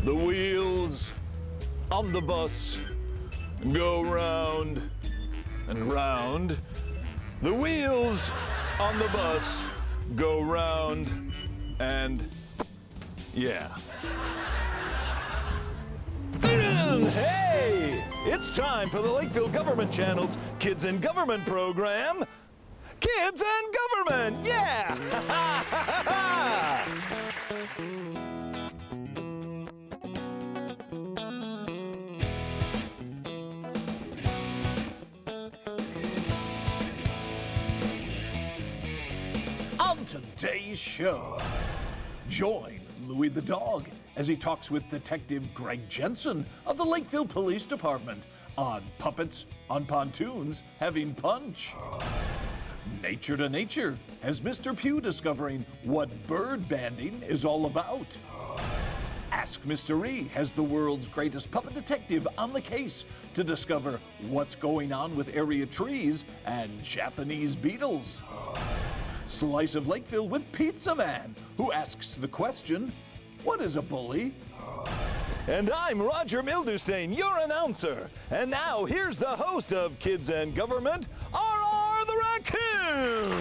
The wheels on the bus go round and round. The wheels on the bus go round and yeah. Hey, it's time for the Lakeville Government Channel's Kids in Government program. Kids in Government, yeah! On today's show, join Louie the dog as he talks with Detective Greg Jensen of the Lakeville Police Department on Puppets on Pontoons Having Punch. Nature to Nature has Mr. Pugh discovering what bird banding is all about. Ask Mr. E has the world's greatest puppet detective on the case to discover what's going on with area trees and Japanese beetles. Slice of Lakeville with Pizza Man, who asks the question, what is a bully? And I'm Roger Mildewstein, your announcer. And now here's the host of Kids and Government, R.R. the Raccoon.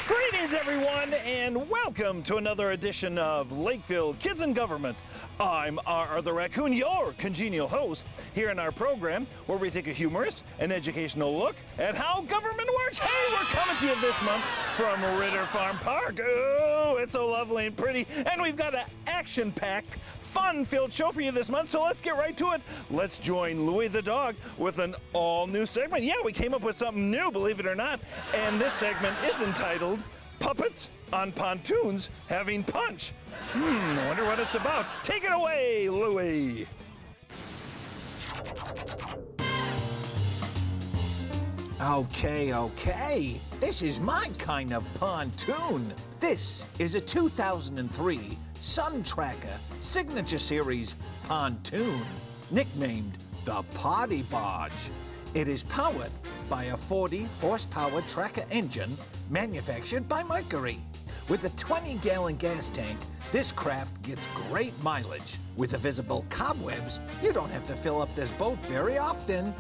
Greetings, everyone, and welcome to another edition of Lakeville Kids and Government. I'm R.R. the Raccoon, your congenial host, here in our program where we take a humorous and educational look at how government works. Hey, we're coming to you this month from Ritter Farm Park. Oh, it's so lovely and pretty, and we've got an action-packed, fun-filled show for you this month, so let's get right to it. Let's join Louie the dog with an all-new segment. Yeah, we came up with something new, believe it or not, and this segment is entitled Puppets on Pontoons Having Punch. I wonder what it's about. Take it away, Louie. Okay. This is my kind of pontoon. This is a 2003 Sun Tracker Signature Series pontoon, nicknamed the Party Barge. It is powered by a 40-horsepower tracker engine manufactured by Mercury. With a 20-gallon gas tank, this craft gets great mileage. With the visible cobwebs, you don't have to fill up this boat very often.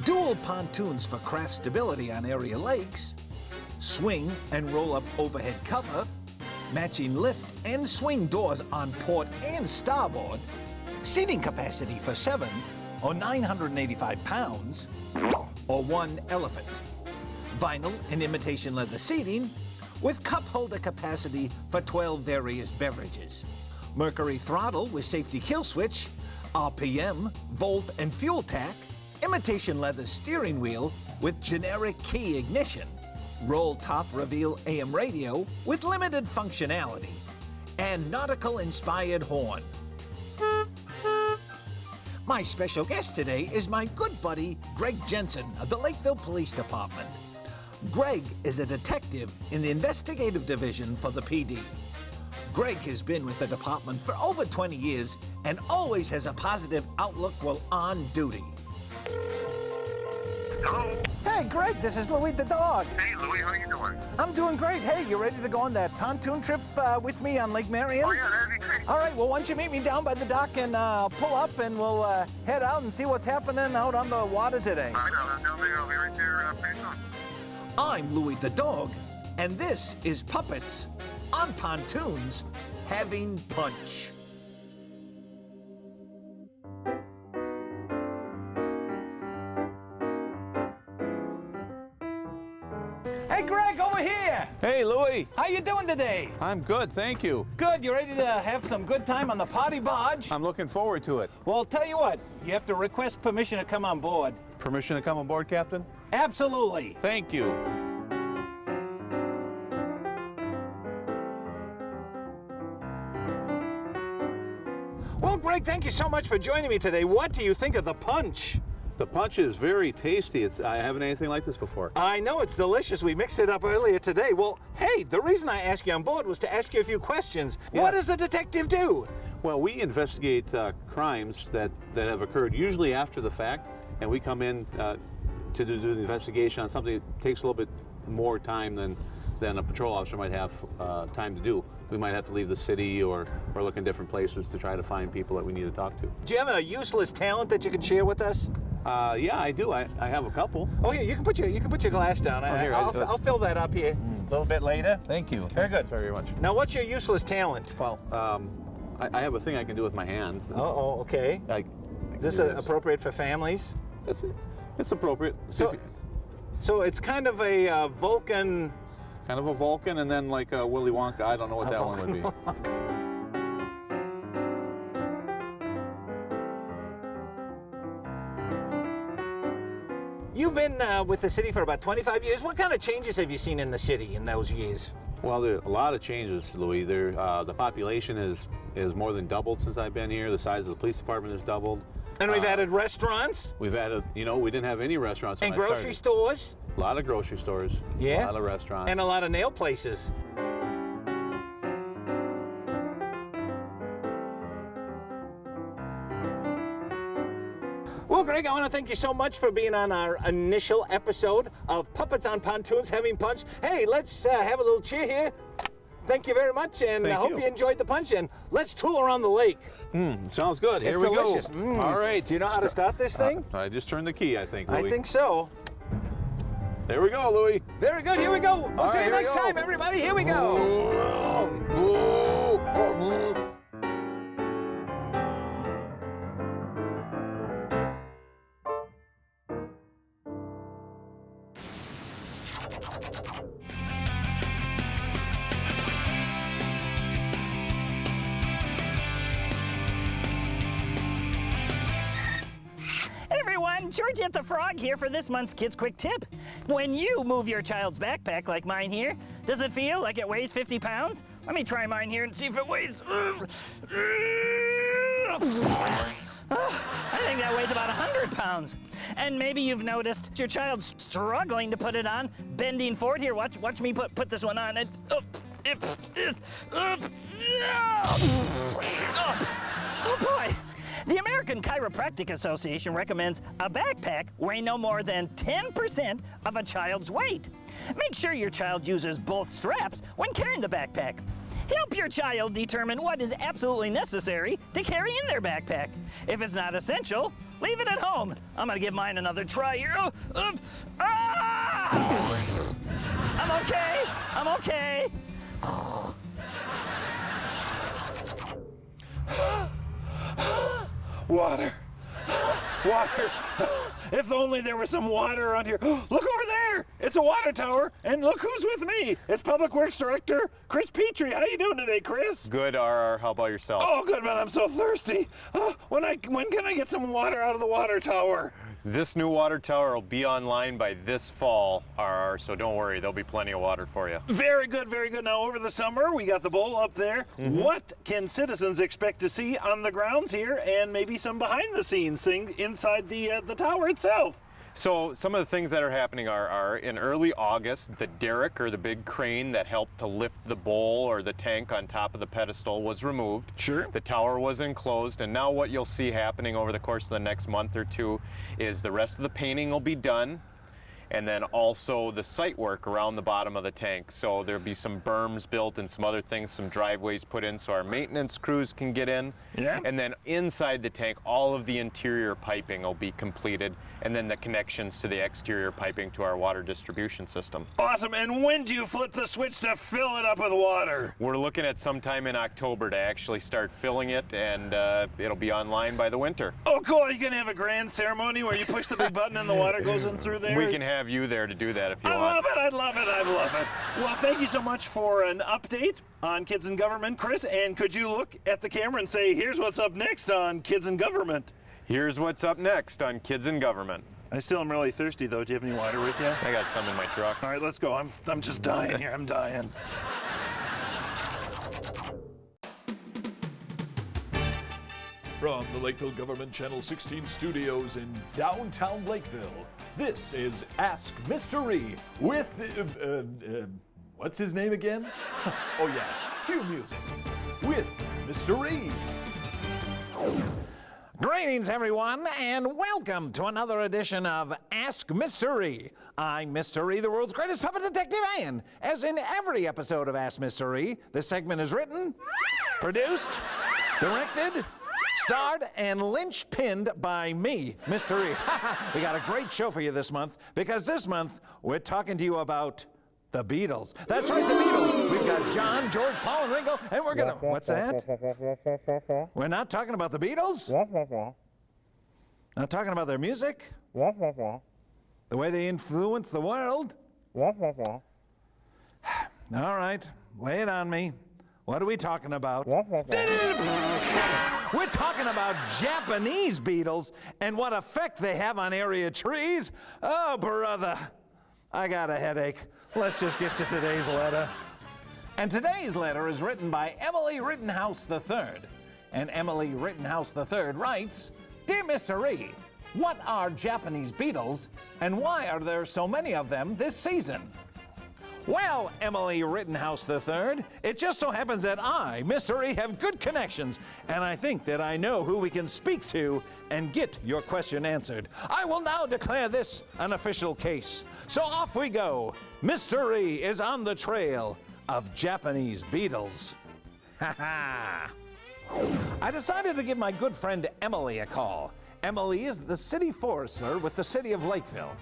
Dual pontoons for craft stability on area lakes. Swing and roll-up overhead cover. Matching lift and swing doors on port and starboard. Seating capacity for 7 or 985 pounds or 1 elephant. Vinyl and imitation leather seating with cup holder capacity for 12 various beverages. Mercury throttle with safety kill switch, RPM, volt and fuel tack, imitation leather steering wheel with generic key ignition, roll top reveal AM radio with limited functionality, and nautical inspired horn. My special guest today is my good buddy, Greg Jensen of the Lakeville Police Department. Greg is a detective in the investigative division for the PD. Greg has been with the department for over 20 years and always has a positive outlook while on duty. Hello? Hey, Greg, this is Louie the dog. Hey, Louie, how you doing? I'm doing great. Hey, you ready to go on that pontoon trip with me on Lake Marion? Oh, yeah, that'd be great. All right, well, why don't you meet me down by the dock and pull up and we'll head out and see what's happening out on the water today. All right, I'll be right there pretty soon. I'm Louie the dog, and this is Puppets on Pontoons Having Punch. Hey, Greg, over here. Hey, Louie. How you doing today? I'm good, thank you. Good. You ready to have some good time on the Party Barge? I'm looking forward to it. Well, tell you what, you have to request permission to come on board. Permission to come aboard, Captain? Absolutely. Thank you. Well, Greg, thank you so much for joining me today. What do you think of the punch? The punch is very tasty. I haven't had anything like this before. I know, it's delicious. We mixed it up earlier today. Well, hey, the reason I asked you on board was to ask you a few questions. Yes. What does a detective do? Well, we investigate crimes that have occurred, usually after the fact, and we come in to do the investigation on something that takes a little bit more time than a patrol officer might have time to do. we might have to leave the city or look in different places to try to find people that we need to talk to. Do you have a useless talent that you can share with us? Yeah, I do. I have a couple. Oh, here, you can put your glass down. Here, I'll fill that up here a little bit later. Thank you. Very good. Very much. Now, what's your useless talent? Well, I have a thing I can do with my hand. Oh, okay. Is Is this appropriate for families? It's appropriate. So it's kind of a Vulcan. Kind of a Vulcan, and then like a Willy Wonka. I don't know what that one would be. You've been with the city for about 25 years. What kind of changes have you seen in the city in those years? Well, there are a lot of changes, Louis. The population is more than doubled since I've been here. The size of the police department has doubled. And we've added restaurants. We've added, we didn't have any restaurants when And I grocery started. stores. A lot of grocery stores. Yeah. A lot of restaurants. And a lot of nail places. Well, Greg, I want to thank you so much for being on our initial episode of Puppets on Pontoons Having Punch. Hey, let's have a little cheer here. Thank you very much, and I hope you enjoyed the punch, and let's tool around the lake. Sounds good. Here we delicious. go. All right. Do you know how to start this thing? I just turned the key, I think, Louis. I think so. There we go, Louis. Very good. Here we go. We'll see you next time, everybody. Here we go. Georgette the Frog here for this month's Kids Quick Tip. When you move your child's backpack like mine here, does it feel like it weighs 50 pounds? Let me try mine here and see if it weighs... I think that weighs about 100 pounds. And maybe you've noticed your child's struggling to put it on, bending forward here. Watch me put this one on. Oh boy. The American Chiropractic Association recommends a backpack weigh no more than 10% of a child's weight. Make sure your child uses both straps when carrying the backpack. Help your child determine what is absolutely necessary to carry in their backpack. If it's not essential, leave it at home. I'm gonna give mine another try here. I'm okay. I'm okay. Water. Water. If only there was some water around here. Look over there. It's a water tower. And look who's with me. It's Public Works Director Chris Petrie. How you doing today, Chris? Good, RR. How about yourself? Oh, good, man. I'm so thirsty. When can I get some water out of the water tower? This new water tower will be online by this fall, RR, so don't worry. There'll be plenty of water for you. Very good, very good. Now, over the summer, we got the bowl up there. What can citizens expect to see on the grounds here, and maybe some behind-the-scenes things inside the tower itself? So some of the things that are happening are in early August, the derrick, or the big crane that helped to lift the bowl or the tank on top of the pedestal, was removed. Sure. The tower was enclosed, and now what you'll see happening over the course of the next month or two is the rest of the painting will be done, and then also the site work around the bottom of the tank. So there'll be some berms built and some other things, some driveways put in so our maintenance crews can get in. Yeah. And then inside the tank, all of the interior piping will be completed, and then the connections to the exterior piping to our water distribution system. Awesome. And when do you flip the switch to fill it up with water? We're looking at sometime in October to actually start filling it, and it'll be online by the winter. Oh, cool. Are you going to have a grand ceremony where you push the big button and the water goes in through there? We can have you there to do that if you I want. love it. I love it. I love it. Well, thank you so much for an update on Kids in Government, Chris. And could you look at the camera and say, here's what's up next on Kids in Government? Here's what's up next on Kids in Government. I still am really thirsty, though. Do you have any water with you? I got some in my truck. All right, let's go. I'm just dying here. I'm dying. From the Lakeville Government Channel 16 studios in downtown Lakeville, this is Ask Mystery with, what's his name again? Oh yeah, cue music with Mystery. Greetings, everyone, and welcome to another edition of Ask Mr. E. I'm Mr. E, the world's greatest puppet detective, and as in every episode of Ask Mr. E, this segment is written, produced, directed, starred, and lynch-pinned by me, Mr. E. We got a great show for you this month, because this month we're talking to you about the Beatles. That's right, the Beatles. We've got John, George, Paul, and Ringo, and we're gonna... What's that? We're not talking about the Beatles? Not talking about their music? The way they influence the world? All right, lay it on me. What are we talking about? We're talking about Japanese beetles and what effect they have on area trees. Oh, brother, I got a headache. Let's just get to today's letter. And today's letter is written by Emily Rittenhouse III. And Emily Rittenhouse III writes, Dear Mr. E, what are Japanese beetles and why are there so many of them this season? Well, Emily Rittenhouse III, it just so happens that I, Mr. E, have good connections, and I think that I know who we can speak to and get your question answered. I will now declare this an official case. So off we go. Mr. E is on the trail of Japanese beetles. Ha ha! I decided to give my good friend Emily a call. Emily is the city forester with the city of Lakeville.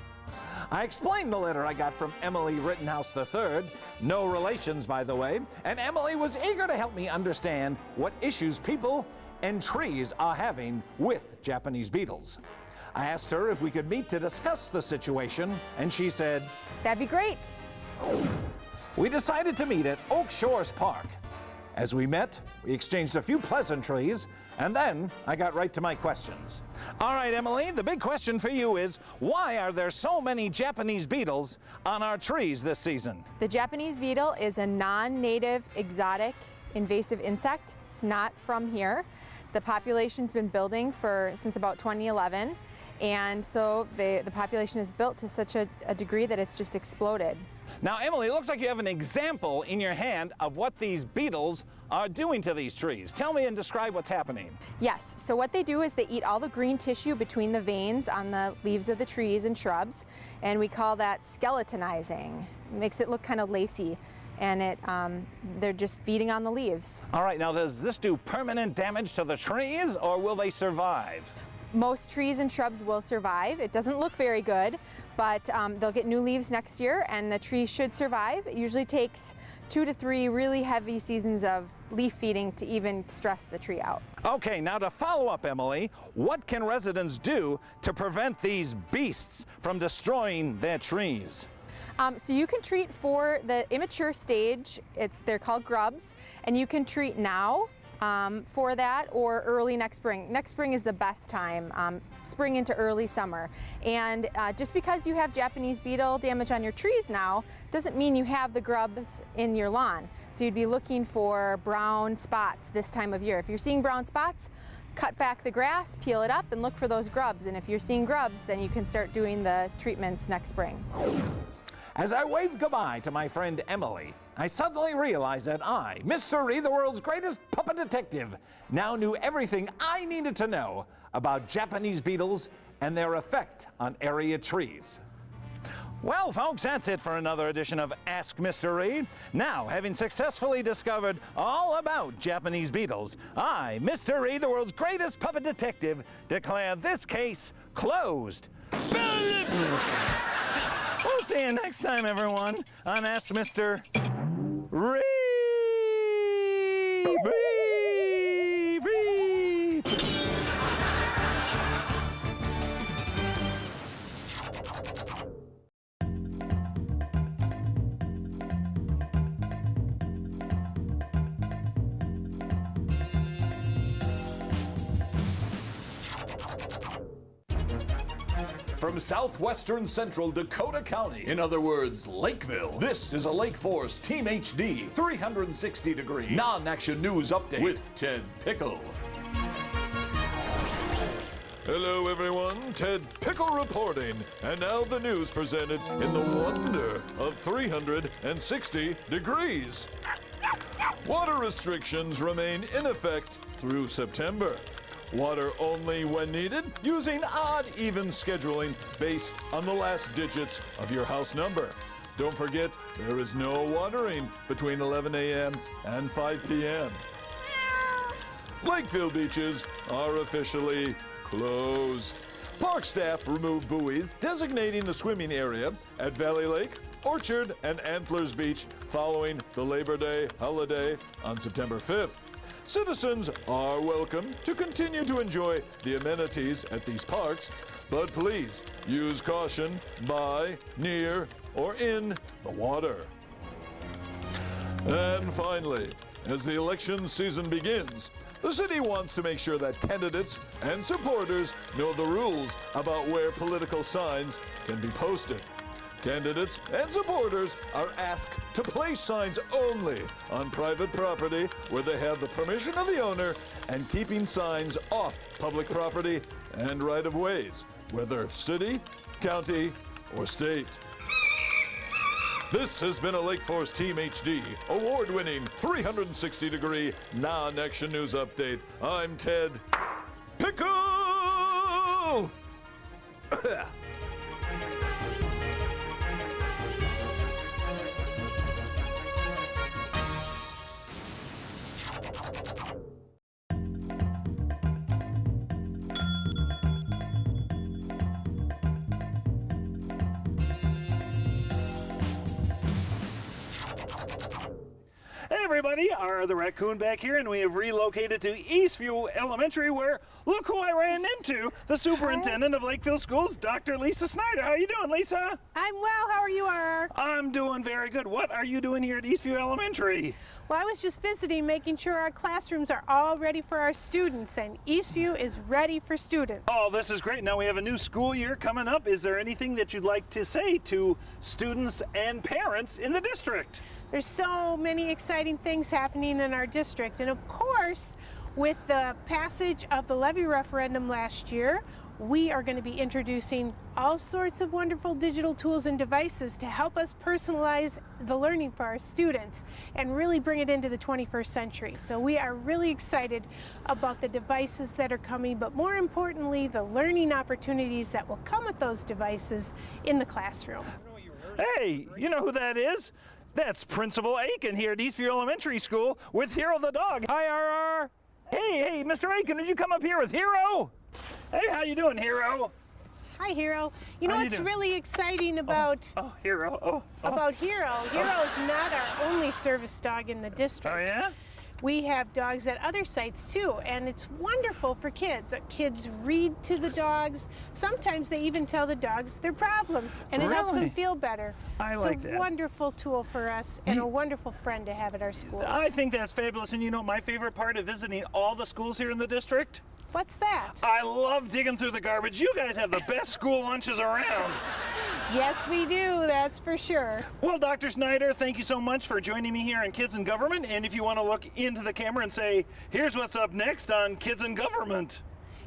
I explained the letter I got from Emily Rittenhouse III, no relations by the way, and Emily was eager to help me understand what issues people and trees are having with Japanese beetles. I asked her if we could meet to discuss the situation, and she said, That'd be great. We decided to meet at Oak Shores Park. As we met, we exchanged a few pleasantries, and then I got right to my questions. All right, Emily, the big question for you is, why are there so many Japanese beetles on our trees this season? The Japanese beetle is a non-native, exotic, invasive insect. It's not from here. The population's been building since about 2011, and so the population is built to such a degree that it's just exploded. Now, Emily, it looks like you have an example in your hand of what these beetles are doing to these trees. Tell me and describe what's happening. Yes, so what they do is they eat all the green tissue between the veins on the leaves of the trees and shrubs, and we call that skeletonizing. It makes it look kind of lacy, and they're just feeding on the leaves. All right, now does this do permanent damage to the trees, or will they survive? Most trees and shrubs will survive. It doesn't look very good, but they'll get new leaves next year and the tree should survive. It usually takes 2 to 3 really heavy seasons of leaf feeding to even stress the tree out. Okay, now to follow up, Emily, what can residents do to prevent these beasts from destroying their trees? So you can treat for the immature stage, they're called grubs, and you can treat now for that or early next spring. Next spring is the best time, spring into early summer. And just because you have Japanese beetle damage on your trees now doesn't mean you have the grubs in your lawn. So you'd be looking for brown spots this time of year. If you're seeing brown spots, cut back the grass, peel it up, and look for those grubs. And if you're seeing grubs, then you can start doing the treatments next spring. As I waved goodbye to my friend Emily, I suddenly realized that I, Mr. E, the world's greatest puppet detective, now knew everything I needed to know about Japanese beetles and their effect on area trees. Well, folks, that's it for another edition of Ask Mr. E. Now, having successfully discovered all about Japanese beetles, I, Mr. E, the world's greatest puppet detective, declare this case closed. We'll see you next time, everyone, on Ask Mr. Reep. From southwestern central Dakota County, in other words, Lakeville, this is a Lake Force Team HD 360-degree non-action news update with Ted Pickle. Hello everyone, Ted Pickle reporting, and now the news presented in the wonder of 360 degrees. Water restrictions remain in effect through September. Water only when needed, using odd-even scheduling based on the last digits of your house number. Don't forget, there is no watering between 11 a.m. and 5 p.m. Lakeville beaches are officially closed. Park staff removed buoys designating the swimming area at Valley Lake, Orchard, and Antlers Beach following the Labor Day holiday on September 5th. Citizens are welcome to continue to enjoy the amenities at these parks, but please use caution by, near, or in the water. And finally, as the election season begins, the city wants to make sure that candidates and supporters know the rules about where political signs can be posted. Candidates and supporters are asked to place signs only on private property where they have the permission of the owner, and keeping signs off public property and right-of-ways, whether city, county, or state. This has been a Lake Forest Team HD, award-winning 360-degree non-action news update. I'm Ted Pickle! Hey everybody, R the Raccoon back here, and we have relocated to Eastview Elementary, where look who I ran into, the superintendent of Lakeville Schools, Dr. Lisa Snyder. How you doing, Lisa? I'm well. How are you, R? I'm doing very good. What are you doing here at Eastview Elementary? Well, I was just visiting, making sure our classrooms are all ready for our students, and Eastview is ready for students. Oh, this is great. Now we have a new school year coming up. Is there anything that you'd like to say to students and parents in the district? There's so many exciting things happening in our district, and of course, with the passage of the levy referendum last year, we are going to be introducing all sorts of wonderful digital tools and devices to help us personalize the learning for our students and really bring it into the 21st century. So we are really excited about the devices that are coming, but more importantly, the learning opportunities that will come with those devices in the classroom. Hey, you know who that is? That's Principal Aiken here at Eastview Elementary School with Hero the dog. Hi, RR. Hey, Mr. Aiken, did you come up here with Hero? Hey, how you doing, Hero? Hi, Hero. You know How you what's doing? really exciting about Hero. about Hero? Hero is not our only service dog in the district. Oh, yeah? We have dogs at other sites too, and it's wonderful for kids. Kids read to the dogs. Sometimes they even tell the dogs their problems, and it helps them Really? feel better. I it's like a that. wonderful tool for us and a wonderful friend to have at our schools. I think that's fabulous. And you know my favorite part of visiting all the schools here in the district? What's that? I love digging through the garbage. You guys have the best school lunches around. Yes, we do, that's for sure. Well, Dr. Snyder, thank you so much for joining me here on Kids in Government. And if you want to look into the camera and say, here's what's up next on Kids in Government.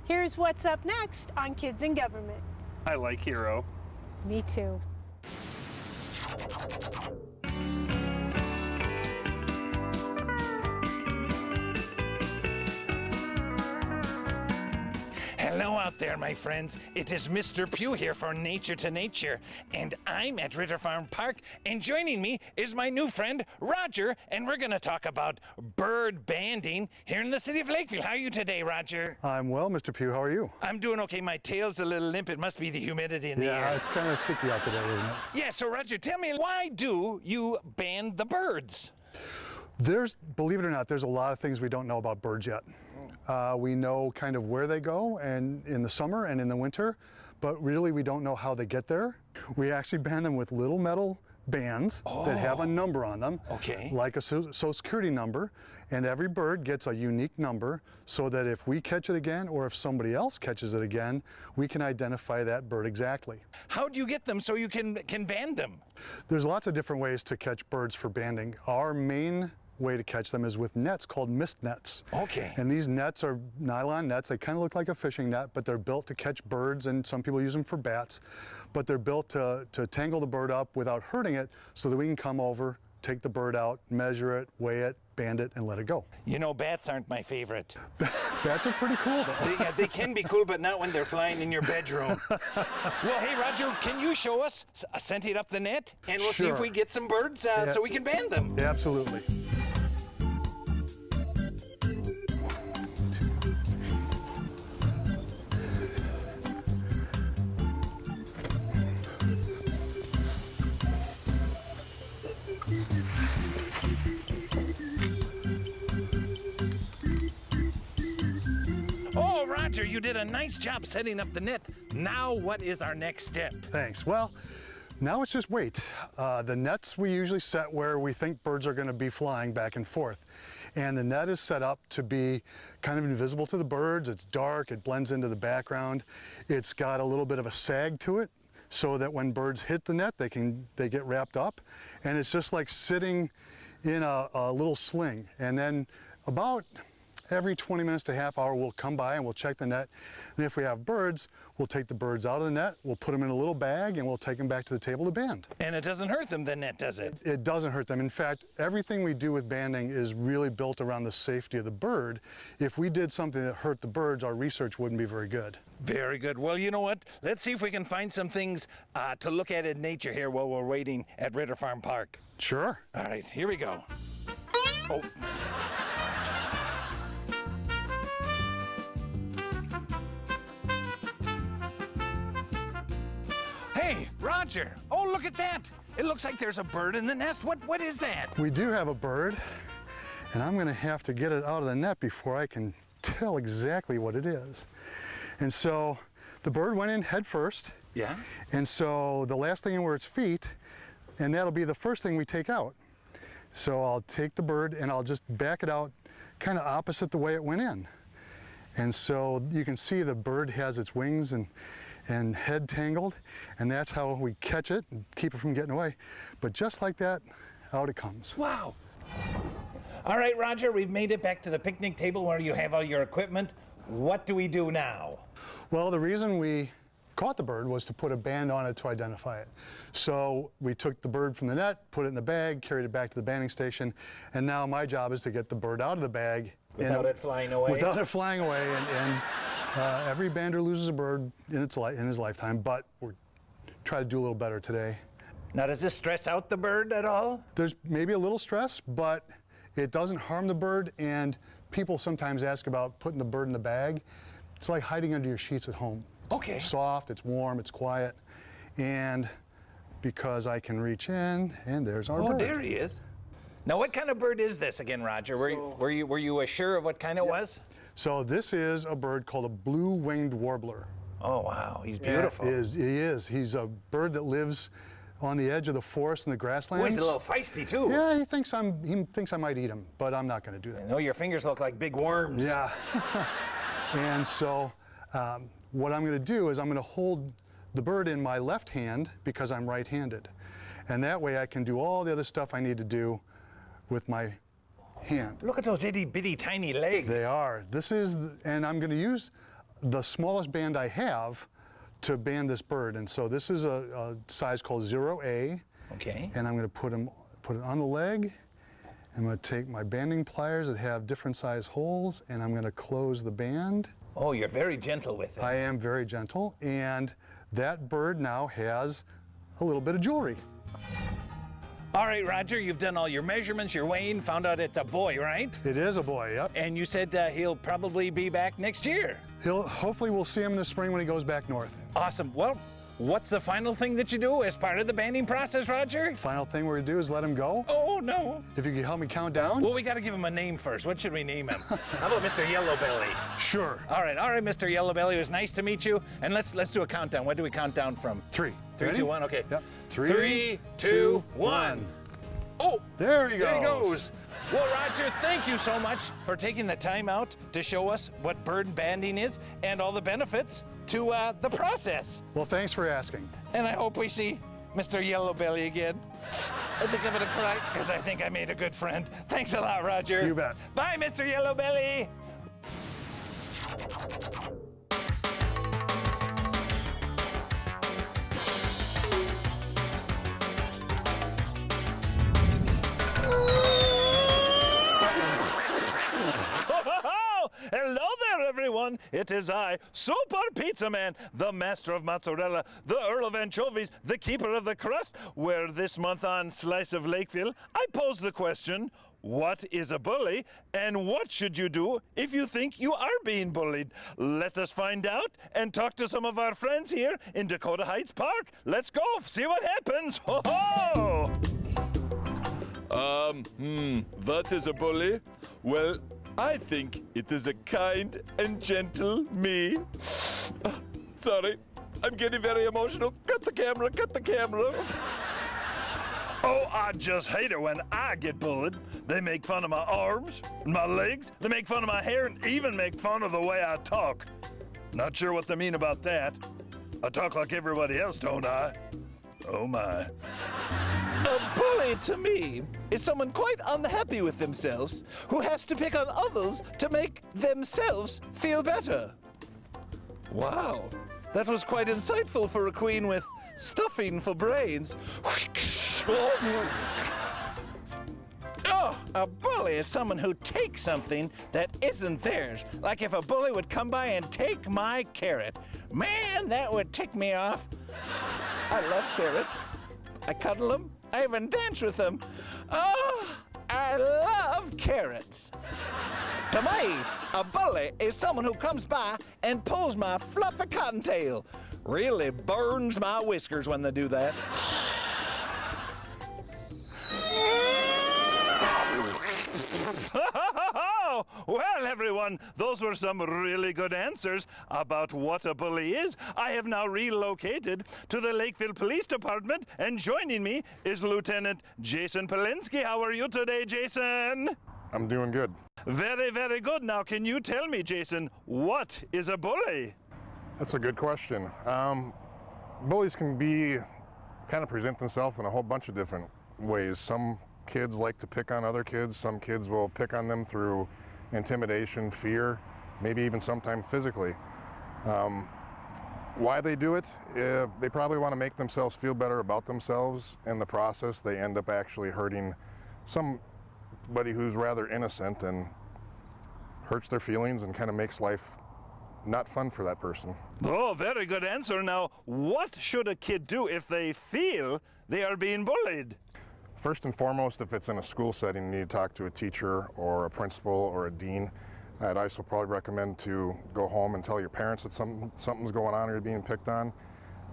Here's what's up next on Kids in Government. I like Hero. Me too. Hello out there, my friends. It is Mr. Pugh here for Nature to Nature, and I'm at Ritter Farm Park, and joining me is my new friend, Roger, and we're going to talk about bird banding here in the city of Lakeville. How are you today, Roger? I'm well, Mr. Pugh. How are you? I'm doing okay. My tail's a little limp. It must be the humidity in the Yeah, air. it's kind of sticky out today, isn't it? Yeah, so Roger, tell me, why do you band the birds? Believe it or not, there's a lot of things we don't know about birds yet. We know kind of where they go and in the summer and in the winter, but really we don't know how they get there. We actually band them with little metal bands that have a number on them, Okay. like a social security number, and every bird gets a unique number so that if we catch it again or if somebody else catches it again, we can identify that bird exactly. How do you get them so you can band them? There's lots of different ways to catch birds for banding. Our main way to catch them is with nets called mist nets. Okay. And these nets are nylon nets. They kind of look like a fishing net, but they're built to catch birds, and some people use them for bats. But they're built to tangle the bird up without hurting it so that we can come over take the bird out, measure it, weigh it, band it, and let it go. You know, bats aren't my favorite. Bats are pretty cool, though. They can be cool, but not when they're flying in your bedroom. Well, hey, Roger, can you show us, send it up the net, and we'll see if Sure. we get some birds so we can band them. Absolutely. Oh, Roger, you did a nice job setting up the net. Now, what is our next step? Thanks. Well, now it's just wait. The nets we usually set where we think birds are going to be flying back and forth. And the net is set up to be kind of invisible to the birds. It's dark, it blends into the background. It's got a little bit of a sag to it so that when birds hit the net, they get wrapped up. And it's just like sitting in a little sling. And then about every 20 minutes to half hour, we'll come by and we'll check the net. And if we have birds, we'll take the birds out of the net, we'll put them in a little bag, and we'll take them back to the table to band. And it doesn't hurt them, the net, does it? It doesn't hurt them. In fact, everything we do with banding is really built around the safety of the bird. If we did something that hurt the birds, our research wouldn't be very good. Very good. Well, you know what? Let's see if we can find some things to look at in nature here while we're waiting at Ritter Farm Park. Sure. All right, here we go. Oh. Hey, Roger. Oh, look at that. It looks like there's a bird in the nest. What is that? We do have a bird, and I'm going to have to get it out of the net before I can tell exactly what it is. And so the bird went in head first. Yeah? And so the last thing were its feet, and that'll be the first thing we take out. So I'll take the bird and I'll just back it out kind of opposite the way it went in. And so you can see the bird has its wings and head tangled, and that's how we catch it and keep it from getting away. But just like that, out it comes. Wow. All right, Roger, we've made it back to the picnic table where you have all your equipment. What do we do now? Well, the reason we caught the bird was to put a band on it to identify it. So we took the bird from the net, put it in the bag, carried it back to the banding station, and now my job is to get the bird out of the bag. Without it flying away? Without it flying away, and every bander loses a bird in his lifetime, but we're trying to do a little better today. Now, does this stress out the bird at all? There's maybe a little stress, but it doesn't harm the bird, and people sometimes ask about putting the bird in the bag. It's like hiding under your sheets at home. It's soft, it's warm, it's quiet, and because I can reach in, and there's our bird. Oh, there he is. Now, what kind of bird is this again, Roger? Were you sure of what kind it was? So this is a bird called a blue-winged warbler. Oh, wow, he's beautiful. He is. He's a bird that lives on the edge of the forest and the grasslands. Oh, he's a little feisty, too. Yeah, he thinks I might eat him, but I'm not going to do that. I know your fingers look like big worms. Yeah. And so what I'm going to do is I'm going to hold the bird in my left hand because I'm right-handed. And that way I can do all the other stuff I need to do with my hand. Look at those itty-bitty tiny legs. They are. And I'm going to use the smallest band I have to band this bird. And so this is a size called 0A. Okay. And I'm going to put it on the leg. I'm going to take my banding pliers that have different size holes, and I'm going to close the band. Oh, you're very gentle with it. I am very gentle, and that bird now has a little bit of jewelry. All right, Roger, you've done all your measurements, your weighing, found out it's a boy, right? It is a boy, yep. And you said he'll probably be back next year. Hopefully we'll see him in the spring when he goes back north. Awesome. Well, what's the final thing that you do as part of the banding process, Roger? Final thing we're going to do is let him go. Oh, no. If you could help me count down. Well, we got to give him a name first. What should we name him? How about Mr. Yellowbelly? Sure. All right, Mr. Yellowbelly. It was nice to meet you. And let's do a countdown. What do we count down from? 3. 3, 2, 1. Okay. Yep. 3, 2, 1. Oh, there he goes. There he goes. Well, Roger, thank you so much for taking the time out to show us what bird banding is and all the benefits to the process. Well, thanks for asking. And I hope we see Mr. Yellowbelly again. I think I'm gonna cry because I think I made a good friend. Thanks a lot, Roger. You bet. Bye, Mr. Yellowbelly. Hello there, everyone. It is I, Super Pizza Man, the master of mozzarella, the Earl of Anchovies, the keeper of the crust, where this month on Slice of Lakeville, I pose the question, what is a bully, and what should you do if you think you are being bullied? Let us find out and talk to some of our friends here in Dakota Heights Park. Let's go, see what happens. Ho ho! What is a bully? Well, I think it is a kind and gentle me. Sorry, I'm getting very emotional. Cut the camera, cut the camera. Oh, I just hate it when I get bullied. They make fun of my arms, my legs, they make fun of my hair, and even make fun of the way I talk. Not sure what they mean about that. I talk like everybody else, don't I? Oh my. A bully to me is someone quite unhappy with themselves who has to pick on others to make themselves feel better. Wow, that was quite insightful for a queen with stuffing for brains. Oh, a bully is someone who takes something that isn't theirs. Like if a bully would come by and take my carrot. Man, that would tick me off. I love carrots. I cuddle them. I even dance with them. Oh, I love carrots. To me, a bully is someone who comes by and pulls my fluffy cottontail. Really burns my whiskers when they do that. Well, everyone, those were some really good answers about what a bully is. I have now relocated to the Lakeville Police Department, and joining me is Lieutenant Jason Polinsky. How are you today, Jason? I'm doing good. Very, very good. Now, can you tell me, Jason, what is a bully? That's a good question. Bullies can kind of present themselves in a whole bunch of different ways. Some kids like to pick on other kids. Some kids will pick on them through intimidation, fear, maybe even sometimes physically. Why they do it? They probably want to make themselves feel better about themselves. In the process, they end up actually hurting somebody who's rather innocent and hurts their feelings and kind of makes life not fun for that person. Oh, very good answer. Now, what should a kid do if they feel they are being bullied? First and foremost, if it's in a school setting, you need to talk to a teacher or a principal or a dean. I'd also probably recommend to go home and tell your parents that something's going on or you're being picked on.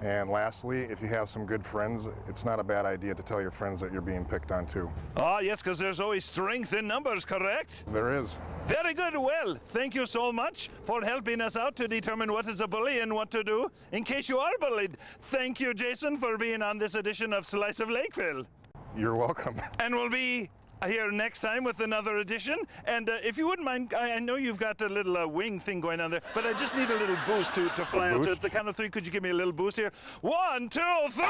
And lastly, if you have some good friends, it's not a bad idea to tell your friends that you're being picked on too. Ah, yes, because there's always strength in numbers, correct? There is. Very good. Well, thank you so much for helping us out to determine what is a bully and what to do in case you are bullied. Thank you, Jason, for being on this edition of Slice of Lakeville. You're welcome. And we'll be here next time with another edition. And if you wouldn't mind, I know you've got a little wing thing going on there, but I just need a little boost to fly out. To the count of three, could you give me a little boost here? 1, 2, 3!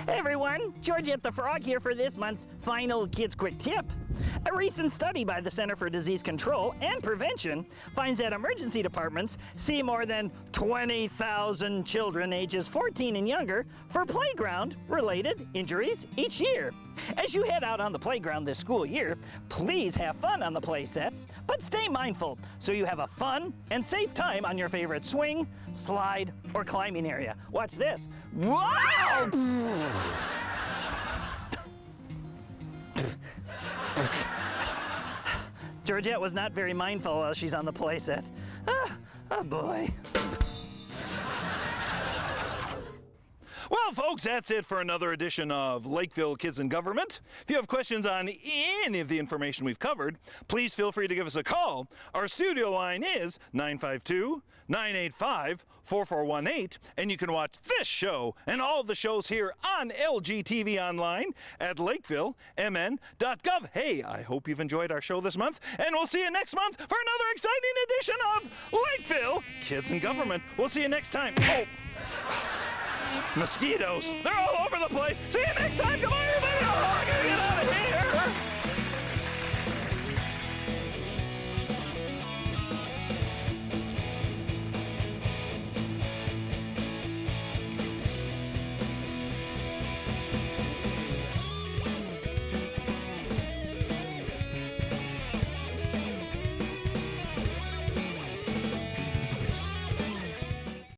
Hey everyone, Georgette the Frog here for this month's final Kids Quick Tip. A recent study by the Center for Disease Control and Prevention finds that emergency departments see more than 20,000 children ages 14 and younger for playground-related injuries each year. As you head out on the playground this school year, please have fun on the play set, but stay mindful so you have a fun and safe time on your favorite swing, slide, or climbing area. Watch this. Wow! Georgette was not very mindful while she's on the play set. Oh boy. Well, folks, that's it for another edition of Lakeville Kids in Government. If you have questions on any of the information we've covered, please feel free to give us a call. Our studio line is 952-985-4418, and you can watch this show and all the shows here on LGTV online at lakeville.mn.gov. Hey, I hope you've enjoyed our show this month, and we'll see you next month for another exciting edition of Lakeville Kids in Government. We'll see you next time. Oh. Mosquitoes. They're all over the place. See you next time. Goodbye, everybody.